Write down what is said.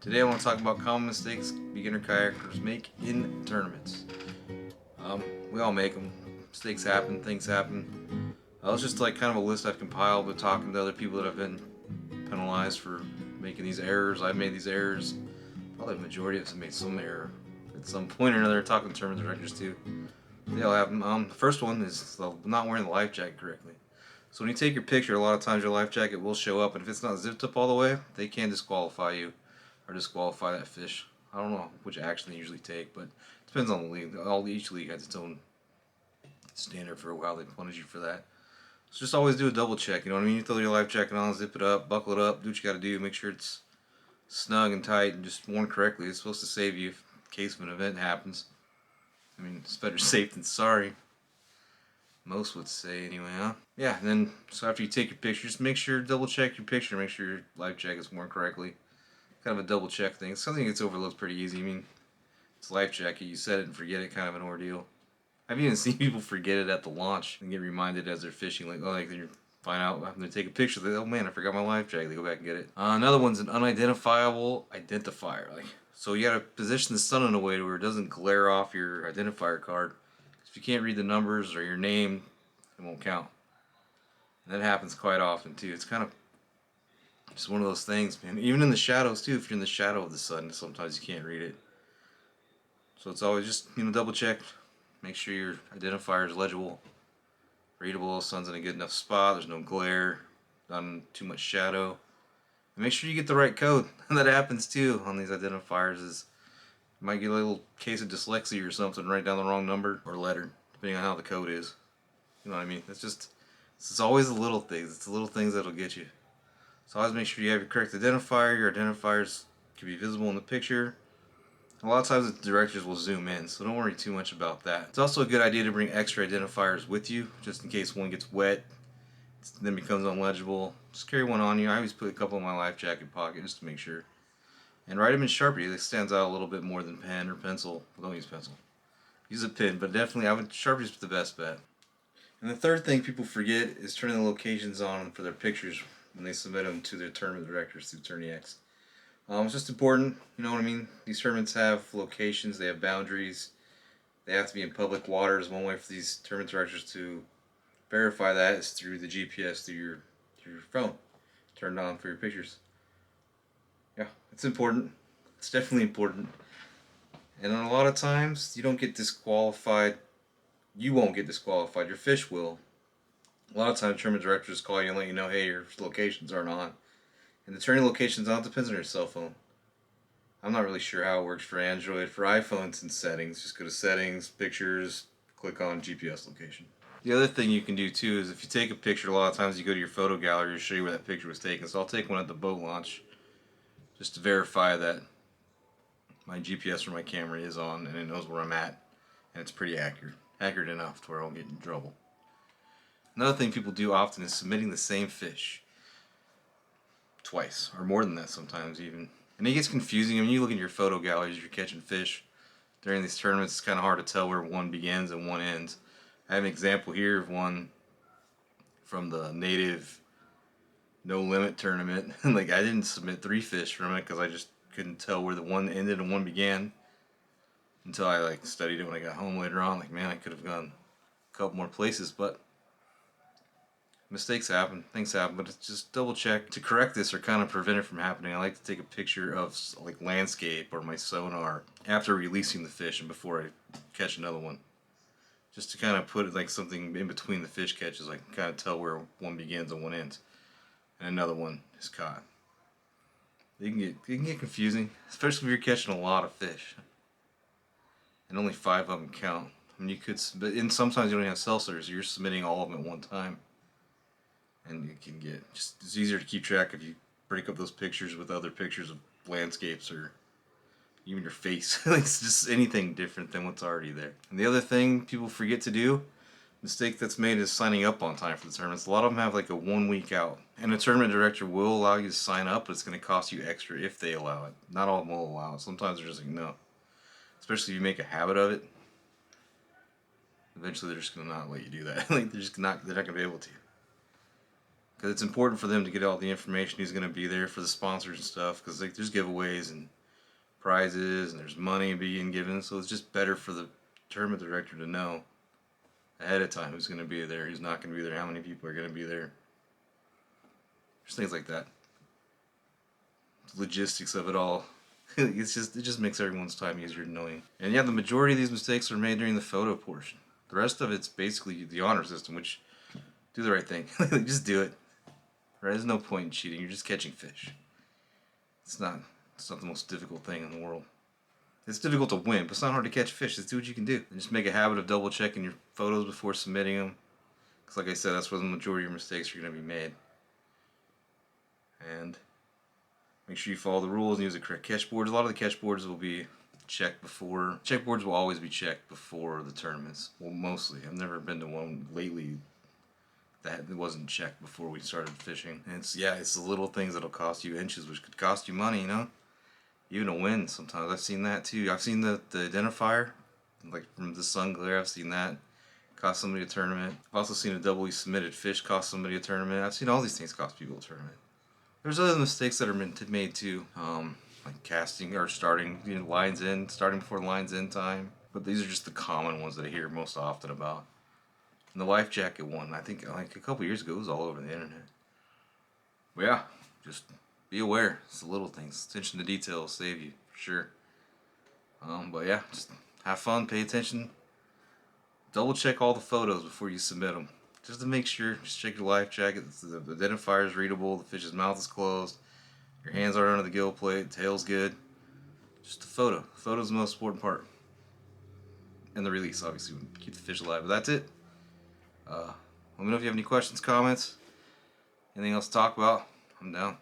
Today I want to talk about common mistakes beginner kayakers make in tournaments. We all make them. Mistakes happen, things happen. It's just like kind of a list I've compiled with talking to other people that have been penalized for making these errors. I've made these errors. Probably the majority of us have made some error at some point or another. Talking to tournament directors too. They all have them. The first one is not wearing the life jacket correctly. So when you take your picture, a lot of times your life jacket will show up, and if it's not zipped up all the way, they can disqualify you or disqualify that fish. I don't know which action they usually take, but it depends on the league. Each league has its own standard for how they punish you for that. So just always do a double check. You know what I mean? You throw your life jacket on, zip it up, buckle it up, do what you got to do. Make sure it's snug and tight and just worn correctly. It's supposed to save you in case of an event happens. I mean, it's better safe than sorry. Most would say anyway, huh? Yeah, and then so after you take your picture, just make sure, double check your picture, make sure your life jacket's worn correctly. Kind of a double check thing. It's something that gets overlooked pretty easy. I mean, it's a life jacket, you set it and forget it, kind of an ordeal. I've even seen people forget it at the launch and get reminded as they're fishing, like, oh, like they find out, I'm going to take a picture, they, oh man, I forgot my life jacket, they go back and get it. Another one's an unidentifiable identifier. Like, so you got to position the sun in a way to where it doesn't glare off your identifier card. If you can't read the numbers or your name, it won't count. And that happens quite often too. It's kind of just one of those things, man. Even in the shadows too, if you're in the shadow of the sun, sometimes you can't read it. So it's always just, double check. Make sure your identifier is legible, readable, sun's in a good enough spot, there's no glare, not in too much shadow. And make sure you get the right code. And that happens too on these identifiers is you might get a little case of dyslexia or something, write down the wrong number or letter, depending on how the code is. You know what I mean? It's always the little things. It's the little things that'll get you. So always make sure you have your correct identifier. Your identifiers can be visible in the picture. A lot of times the directors will zoom in, so don't worry too much about that. It's also a good idea to bring extra identifiers with you, just in case one gets wet, then becomes unlegible. Just carry one on you. I always put a couple in my life jacket pocket just to make sure. And write them in Sharpie. It stands out a little bit more than pen or pencil. Well, don't use pencil. Use a pen, but definitely Sharpie's the best bet. And the third thing people forget is turning the locations on for their pictures when they submit them to their tournament directors through TourneyX. It's just important, you know what I mean? These tournaments have locations, they have boundaries, they have to be in public waters. One way for these tournament directors to verify that is through the GPS through your phone, turned on for your pictures. Yeah, it's important. It's definitely important. And a lot of times, you don't get disqualified. You won't get disqualified. Your fish will. A lot of times, tournament directors call you and let you know, hey, your locations aren't on. And the turning locations on depends on your cell phone. I'm not really sure how it works for Android. For iPhone, it's in settings. Just go to settings, pictures, click on GPS location. The other thing you can do too is if you take a picture, a lot of times you go to your photo gallery to show you where that picture was taken. So I'll take one at the boat launch just to verify that my GPS for my camera is on and it knows where I'm at. And it's pretty accurate. Accurate enough to where I won't get in trouble. Another thing people do often is submitting the same fish twice, or more than that sometimes even. And it gets confusing. When you look at your photo galleries, you're catching fish during these tournaments, it's kind of hard to tell where one begins and one ends. I have an example here of one from the native no limit tournament. Like, I didn't submit 3 fish from it because I just couldn't tell where the one ended and one began until I studied it when I got home later on. Like, man, I could have gone a couple more places, but mistakes happen, things happen, but it's just double check to correct this or kind of prevent it from happening. I like to take a picture of landscape or my sonar after releasing the fish and before I catch another one, just to kind of put it something in between the fish catches. I can kind of tell where one begins and one ends, and another one is caught. It can get confusing, especially if you're catching a lot of fish, and only 5 of them count. I mean, and sometimes you don't have cell service, so you're submitting all of them at one time. And it can get it's easier to keep track if you break up those pictures with other pictures of landscapes or even your face. It's just anything different than what's already there. And the other thing people forget to do, mistake that's made, is signing up on time for the tournaments. A lot of them have a 1 week out, and a tournament director will allow you to sign up, but it's going to cost you extra if they allow it. Not all of them will allow it. Sometimes they're just no. Especially if you make a habit of it. Eventually they're just going to not let you do that. They're not going to be able to. Because it's important for them to get all the information who's going to be there for the sponsors and stuff, because there's giveaways and prizes and there's money being given, so it's just better for the tournament director to know ahead of time who's going to be there, who's not going to be there, how many people are going to be there. Just things like that. The logistics of it all. It just makes everyone's time easier knowing. And yeah, the majority of these mistakes are made during the photo portion. The rest of it's basically the honor system, which do the right thing. Just do it. Right? There's no point in cheating. You're just catching fish. It's not the most difficult thing in the world. It's difficult to win, but it's not hard to catch fish. Just do what you can do. And just make a habit of double checking your photos before submitting them. Because like I said, that's where the majority of your mistakes are going to be made. And make sure you follow the rules and use the correct catch boards. A lot of the catch boards will be checked before. Check boards will always be checked before the tournaments. Well, mostly. I've never been to one lately that wasn't checked before we started fishing. And it's the little things that'll cost you inches, which could cost you money, you know? Even a win sometimes. I've seen that too. I've seen the identifier, like from the sun glare. I've seen that cost somebody a tournament. I've also seen a doubly submitted fish cost somebody a tournament. I've seen all these things cost people a tournament. There's other mistakes that are made too, like casting or starting lines in, starting before the lines in time. But these are just the common ones that I hear most often about. And the life jacket one, I think like a couple years ago, it was all over the internet. But yeah, just be aware. It's the little things. Attention to detail will save you for sure. But yeah, just have fun, pay attention. Double check all the photos before you submit them. Just to make sure, just check your life jacket. The identifier is readable, the fish's mouth is closed, your hands aren't under the gill plate, tail's good. Just the photo. The photo's the most important part. And the release, obviously, keep the fish alive. But that's it. Let me know if you have any questions, comments, anything else to talk about. I'm down.